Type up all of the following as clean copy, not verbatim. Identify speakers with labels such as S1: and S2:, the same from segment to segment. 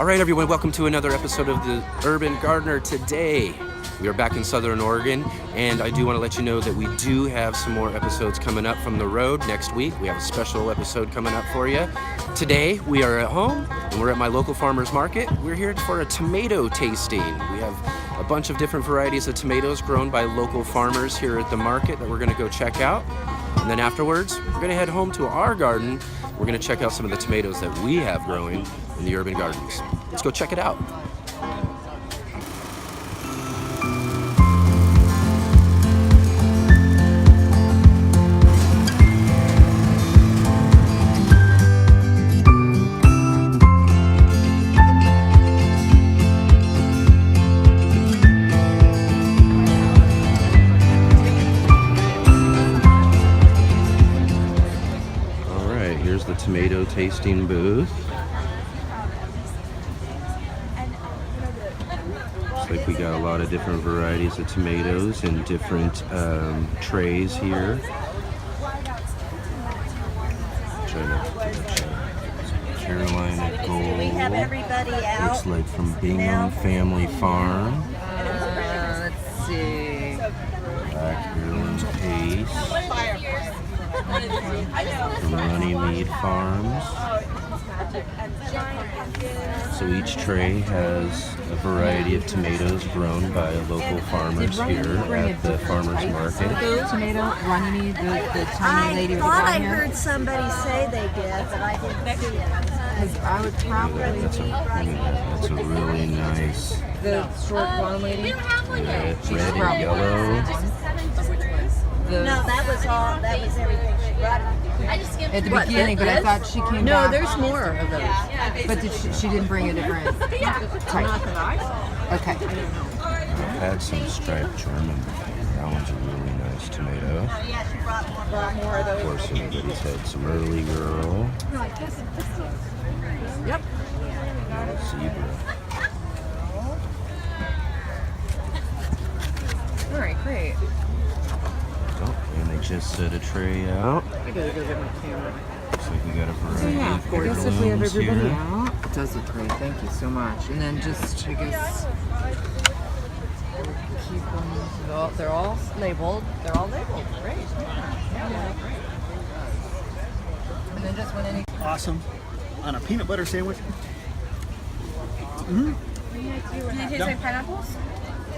S1: All right, everyone, welcome to another episode of the Urban Gardener. Today, we are back in Southern Oregon, and I do want to let you know that we do have some more episodes coming up from the road next week. We have a special episode coming up for you. Today, we are at home, and we're at my local farmer's market. We're here for a tomato tasting. We have a bunch of different varieties of tomatoes grown by local farmers here at the market that we're going to go check out. And then afterwards, we're going to head home to our garden. We're going to check out some of the tomatoes that we have growing in the urban gardens. Let's go check it out. All right, here's the tomato tasting booth. Looks like we got a lot of different varieties of tomatoes in different trays here. Carolina Gold.
S2: We have everybody out.
S1: Looks like from Bingham Family Farm.
S3: Let's see.
S1: Black Heirloom Paste. From Runnymede Farms. So each tray has a variety of tomatoes grown by local farmers here at the farmers market.
S3: The tomato, Runnymede, the tiny lady with the
S2: I thought
S3: blonde
S2: I
S3: hair.
S2: heard somebody say they did, but I didn't see it.
S3: Because I would probably
S1: That's a really nice
S3: the short blonde lady.
S1: red and yellow.
S3: The,
S2: No, that was all. That was everything she brought.
S3: at the beginning, but I thought she came
S4: No,
S3: back.
S4: there's more of those.
S3: But she didn't bring a different type. Okay.
S1: I've had some striped German. That one's a really nice tomato.
S2: Yeah, she brought more of
S1: Of
S2: those.
S1: course, everybody's had some early girl.
S3: Yep.
S1: Zebra.
S3: All right, great.
S1: Oh, and they just set a tray out.
S4: I gotta go get my camera.
S1: Looks like we got a variety
S3: Yeah,
S1: of
S3: I guess if we have
S1: heirlooms
S3: everybody
S1: here.
S3: out, it does look great. Thank you so much. And then just, I guess, keep them. They're all labeled. They're all labeled. Great. Yeah, great. And then just when any.
S5: Awesome. On a peanut butter sandwich.
S6: Did you taste like pineapples?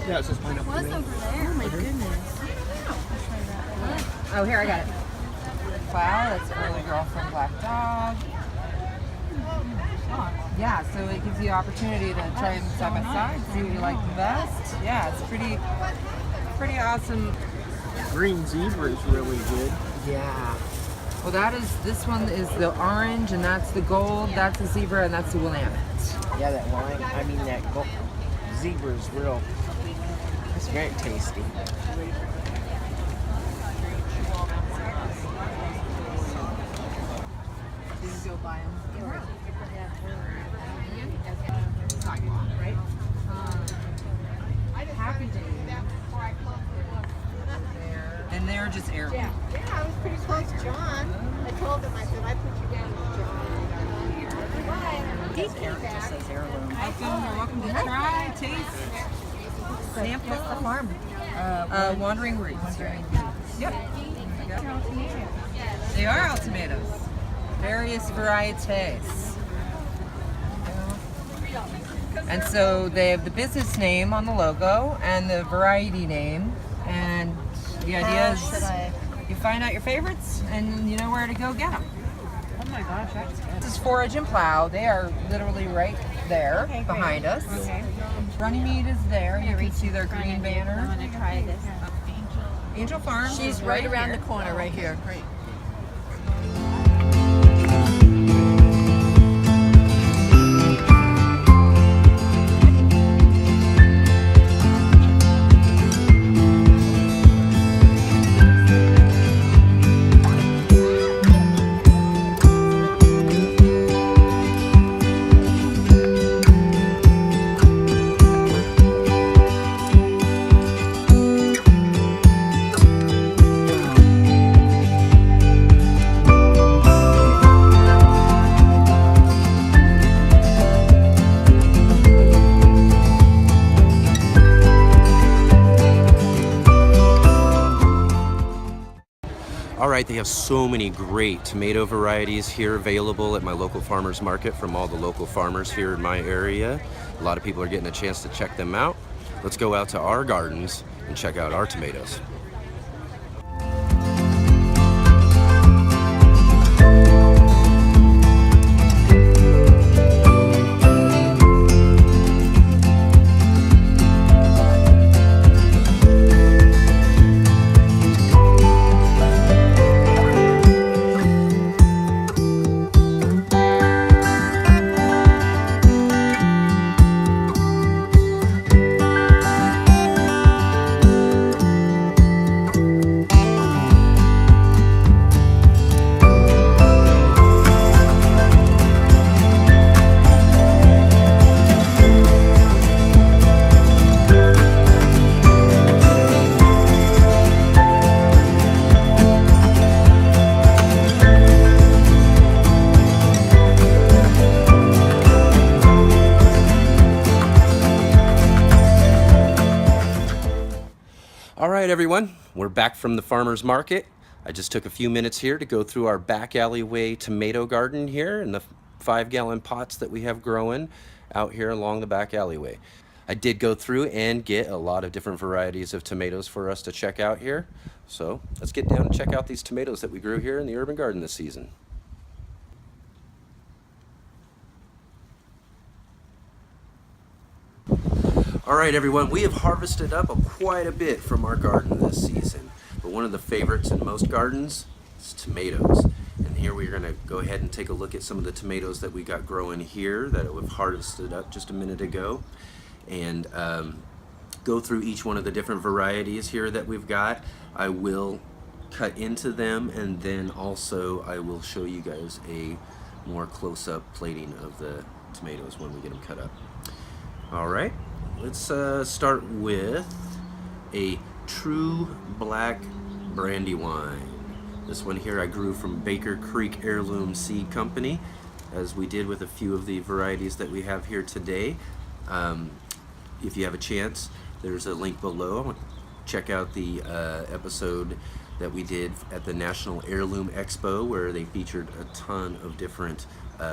S5: Yeah, it says pineapple.
S6: Oh my goodness.
S3: Oh, here I got it. Wow, that's early girl from Black Dog. Yeah, so it gives you the opportunity to try them side by side, see what you like the best. Yeah, it's pretty awesome.
S5: Green zebra is really good.
S3: Yeah. Well, this one is the orange, and that's the gold, that's the zebra, and that's the Willamette.
S4: Yeah, that wine. I mean, that zebra is real. It's very tasty.
S3: Go buy them. And they're just heirloom.
S6: Yeah, I was pretty close to John. I told him, I said, I put you down with John. He came back.
S3: Welcome to try, taste, sample the farm. Wandering Roots. Yep. They are all tomatoes. Various varieties. And so they have the business name on the logo and the variety name. And the idea is you find out your favorites and you know where to go get them.
S4: Oh my gosh, that's good.
S3: This is Forage and Plow. They are literally right there behind us.
S4: Okay.
S3: Runnymede is there. You can see their green banner.
S6: I'm gonna try this.
S3: Angel Farms.
S4: She's
S3: is
S4: right around
S3: here.
S4: the corner, right here. Great.
S1: right, they have so many great tomato varieties here available at my local farmers market from all the local farmers here in my area. A lot of people are getting a chance to check them out. Let's go out to our gardens and check out our tomatoes. All right, everyone, we're back from the farmer's market. I just took a few minutes here to go through our back alleyway tomato garden here in the 5-gallon pots that we have growing out here along the back alleyway. I did go through and get a lot of different varieties of tomatoes for us to check out here. So let's get down and check out these tomatoes that we grew here in the urban garden this season. All right, everyone, we have harvested up quite a bit from our garden this season, but one of the favorites in most gardens is tomatoes. And here we're going to go ahead and take a look at some of the tomatoes that we got growing here that we've harvested up just a minute ago, and go through each one of the different varieties here that we've got. I will cut into them, and then also I will show you guys a more close-up plating of the tomatoes when we get them cut up. All right. Let's start with a true black brandywine. This one here I grew from Baker Creek Heirloom Seed Company, as we did with a few of the varieties that we have here today. If you have a chance, there's a link below. Check out the episode that we did at the National Heirloom Expo, where they featured a ton of different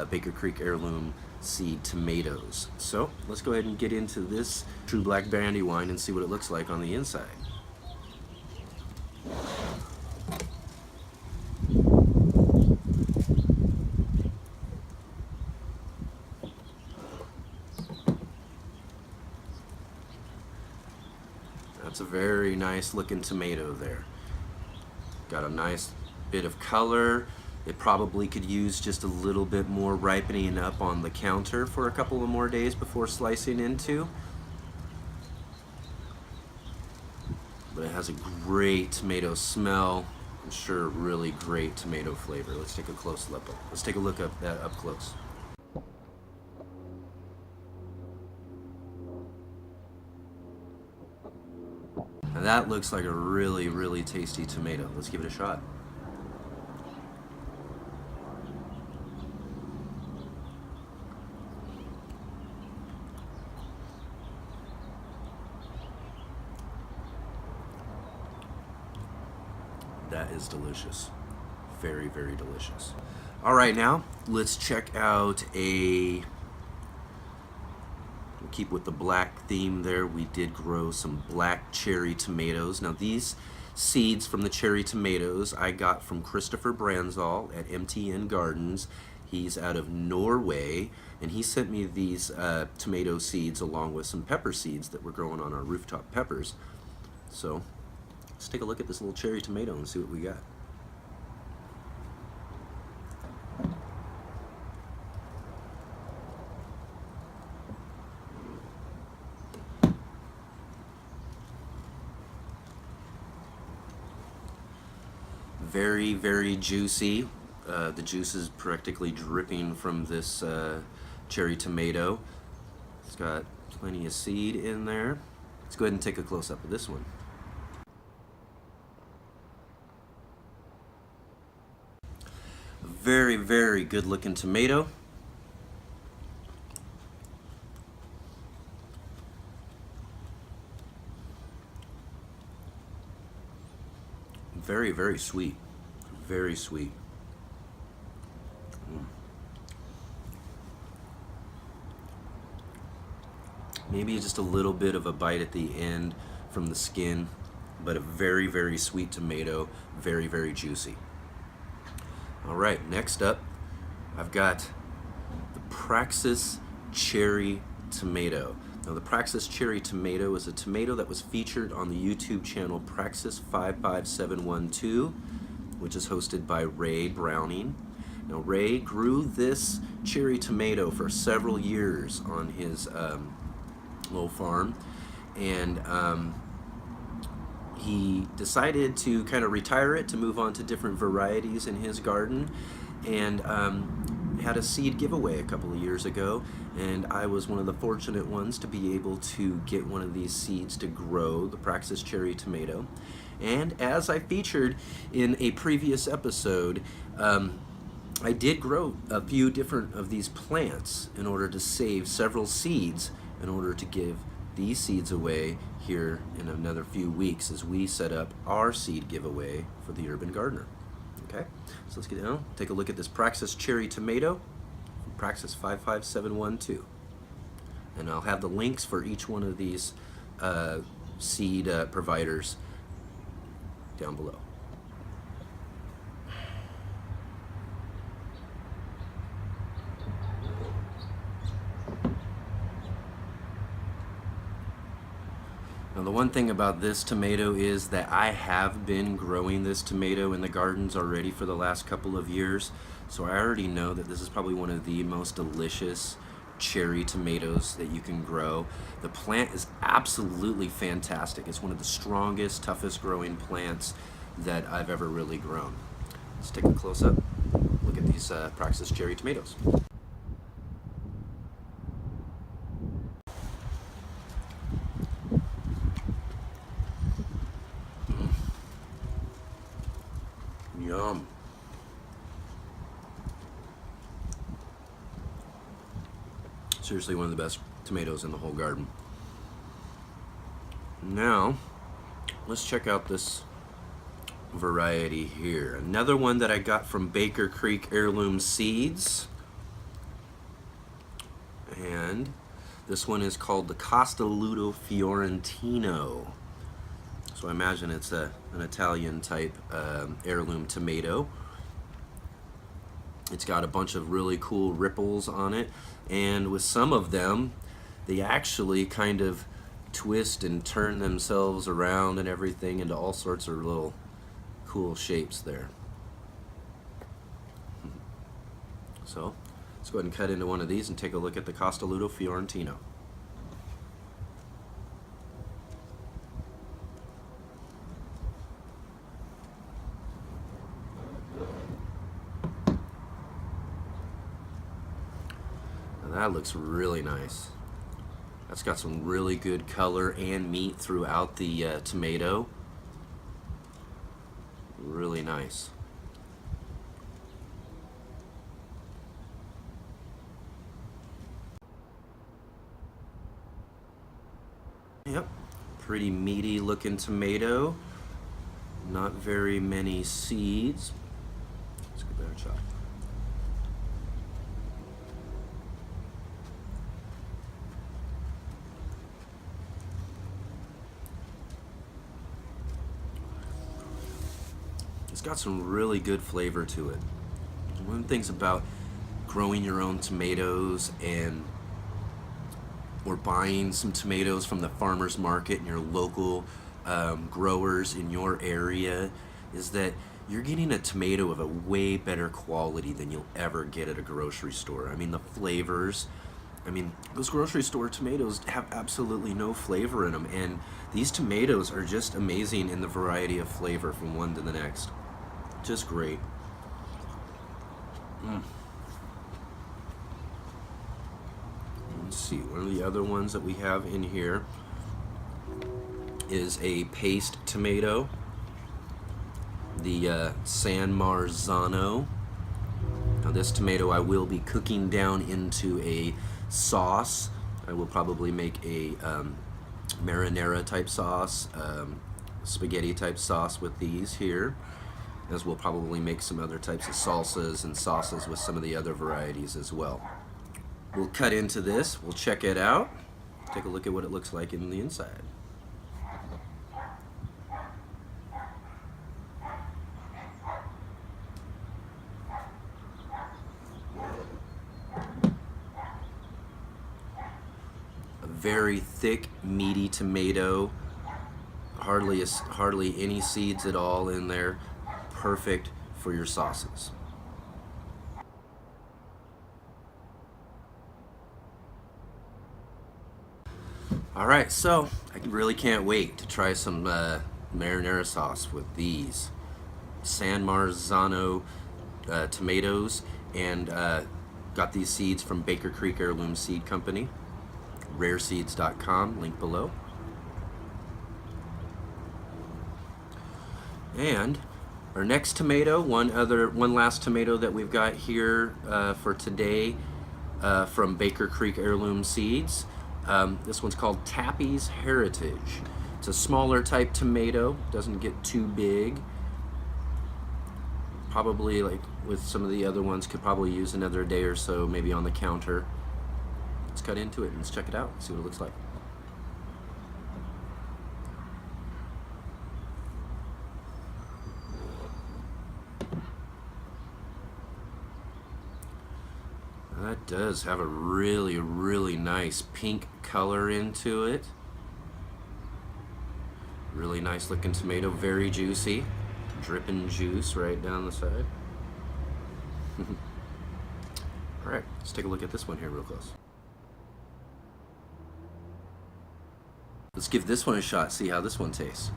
S1: Baker Creek Heirloom seed tomatoes. So let's go ahead and get into this true black brandywine and see what it looks like on the inside. That's a very nice looking tomato there. Got a nice bit of color. It probably could use just a little bit more ripening up on the counter for a couple of more days before slicing into. But it has a great tomato smell. I'm sure really great tomato flavor. Let's take a close look. Let's take a look at that up close. Now that looks like a really, really tasty tomato. Let's give it a shot. That is delicious. Very, very delicious. All right, now let's check out we'll keep with the black theme there. We did grow some black cherry tomatoes. Now these seeds from the cherry tomatoes I got from Christopher Brandsdal at MTN Gardens. He's out of Norway, and he sent me these tomato seeds along with some pepper seeds that we're growing on our rooftop peppers. So let's take a look at this little cherry tomato and see what we got. Very, very juicy. The juice is practically dripping from this cherry tomato. It's got plenty of seed in there. Let's go ahead and take a close-up of this one. Very, very good looking tomato. Very, very sweet. Very sweet. Maybe just a little bit of a bite at the end from the skin, but a very, very sweet tomato, very, very juicy. All right, next up, I've got the Praxis Cherry tomato. Now, the Praxis Cherry tomato is a tomato that was featured on the YouTube channel Praxis 55712, which is hosted by Ray Browning. Now, Ray grew this cherry tomato for several years on his little farm, and he decided to kind of retire it to move on to different varieties in his garden, and had a seed giveaway a couple of years ago, and I was one of the fortunate ones to be able to get one of these seeds to grow the Praxis Cherry tomato. And as I featured in a previous episode, I did grow a few different of these plants in order to save several seeds in order to give these seeds away here in another few weeks as we set up our seed giveaway for the Urban Gardener. Okay, so let's get down, take a look at this Praxis Cherry tomato from Praxis 55712. And I'll have the links for each one of these seed providers down below. Now, the one thing about this tomato is that I have been growing this tomato in the gardens already for the last couple of years, so I already know that this is probably one of the most delicious cherry tomatoes that you can grow. The plant is absolutely fantastic. It's one of the strongest, toughest growing plants that I've ever really grown. Let's take a close-up look at these Praxis Cherry tomatoes. Yum. Seriously, one of the best tomatoes in the whole garden. Now, let's check out this variety here. Another one that I got from Baker Creek Heirloom Seeds. And this one is called the Kosta Ludo Fiorentino. So I imagine it's an Italian type heirloom tomato. It's got a bunch of really cool ripples on it, and with some of them, they actually kind of twist and turn themselves around and everything into all sorts of little cool shapes there. So let's go ahead and cut into one of these and take a look at the Kosta Ludo Fiorentino. That looks really nice. That's got some really good color and meat throughout the tomato. Really nice. Yep, pretty meaty looking tomato. Not very many seeds. Let's get a better shot. It's got some really good flavor to it. One of the things about growing your own tomatoes or buying some tomatoes from the farmer's market and your local growers in your area is that you're getting a tomato of a way better quality than you'll ever get at a grocery store. I mean, the flavors, those grocery store tomatoes have absolutely no flavor in them, and these tomatoes are just amazing in the variety of flavor from one to the next. Just great. Let's see, one of the other ones that we have in here is a paste tomato, the San Marzano. Now this tomato I will be cooking down into a sauce. I will probably make a marinara type sauce, spaghetti type sauce with these here. as we'll probably make some other types of salsas and sauces with some of the other varieties as well. We'll cut into this, we'll check it out, take a look at what it looks like in the inside. A very thick, meaty tomato, hardly any seeds at all in there. Perfect for your sauces. All right, so I really can't wait to try some marinara sauce with these San Marzano tomatoes, and got these seeds from Baker Creek Heirloom Seed Company, rareseeds.com, link below. And our next tomato, one last tomato that we've got here for today from Baker Creek Heirloom Seeds. This one's called Tappy's Heritage. It's a smaller type tomato, doesn't get too big. Probably, like with some of the other ones, could probably use another day or so, maybe on the counter. Let's cut into it and let's check it out, see what it looks like. That does have a really, really nice pink color into it. Really nice looking tomato, very juicy. Dripping juice right down the side. All right, let's take a look at this one here real close. Let's give this one a shot, see how this one tastes.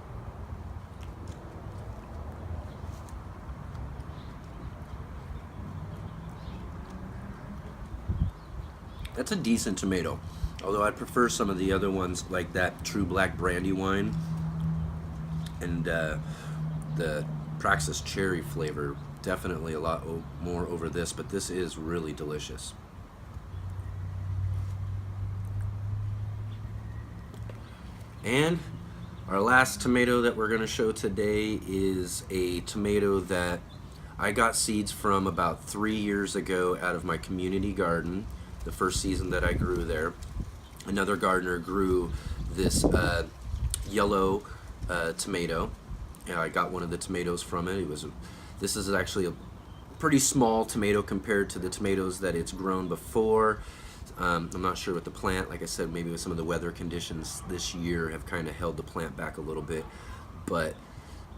S1: That's a decent tomato, although I'd prefer some of the other ones like that True Black Brandy Wine and the Praxis Cherry flavor. Definitely a lot more over this, but this is really delicious. And our last tomato that we're going to show today is a tomato that I got seeds from about 3 years ago out of my community garden, the first season that I grew there. Another gardener grew this yellow tomato, and I got one of the tomatoes from it. This is actually a pretty small tomato compared to the tomatoes that it's grown before. I'm not sure with the plant, like I said, maybe with some of the weather conditions this year have kind of held the plant back a little bit, but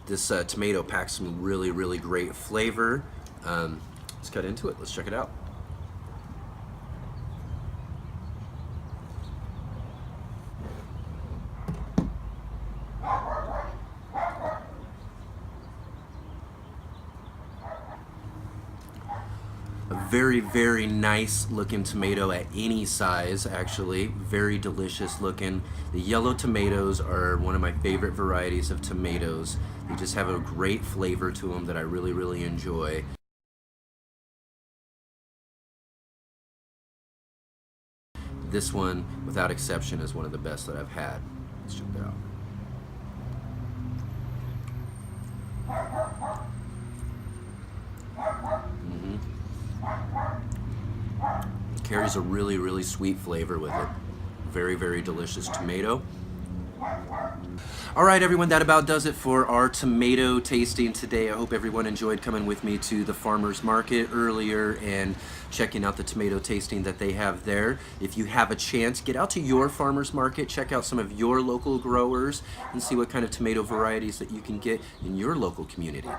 S1: this tomato packs some really, really great flavor. Let's cut into it, let's check it out. Very, very nice looking tomato at any size, actually. Very delicious looking. The yellow tomatoes are one of my favorite varieties of tomatoes. They just have a great flavor to them that I really, really enjoy. This one, without exception, is one of the best that I've had. Let's check it out. Carries a really, really sweet flavor with it. Very, very delicious tomato. All right, everyone, that about does it for our tomato tasting today. I hope everyone enjoyed coming with me to the farmer's market earlier and checking out the tomato tasting that they have there. If you have a chance, get out to your farmer's market, check out some of your local growers, and see what kind of tomato varieties that you can get in your local community.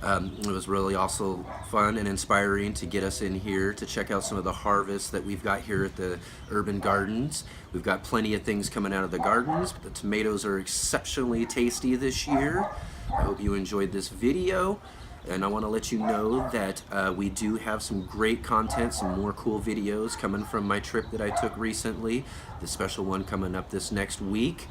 S1: It was really also fun and inspiring to get us in here to check out some of the harvests that we've got here at the urban gardens. We've got plenty of things coming out of the gardens, but the tomatoes are exceptionally tasty this year. I hope you enjoyed this video, and I want to let you know that we do have some great content, some more cool videos coming from my trip that I took recently, the special one coming up this next week.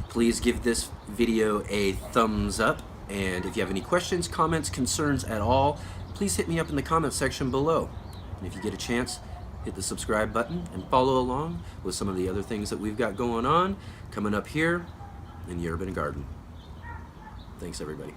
S1: Please give this video a thumbs up. And if you have any questions, comments, concerns at all, please hit me up in the comments section below. And if you get a chance, hit the subscribe button and follow along with some of the other things that we've got going on coming up here in the urban garden. Thanks, everybody.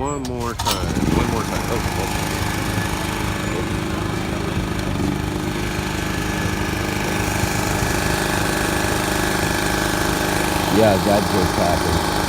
S1: one more time. One more time. Oh.
S7: Yeah, that just happened.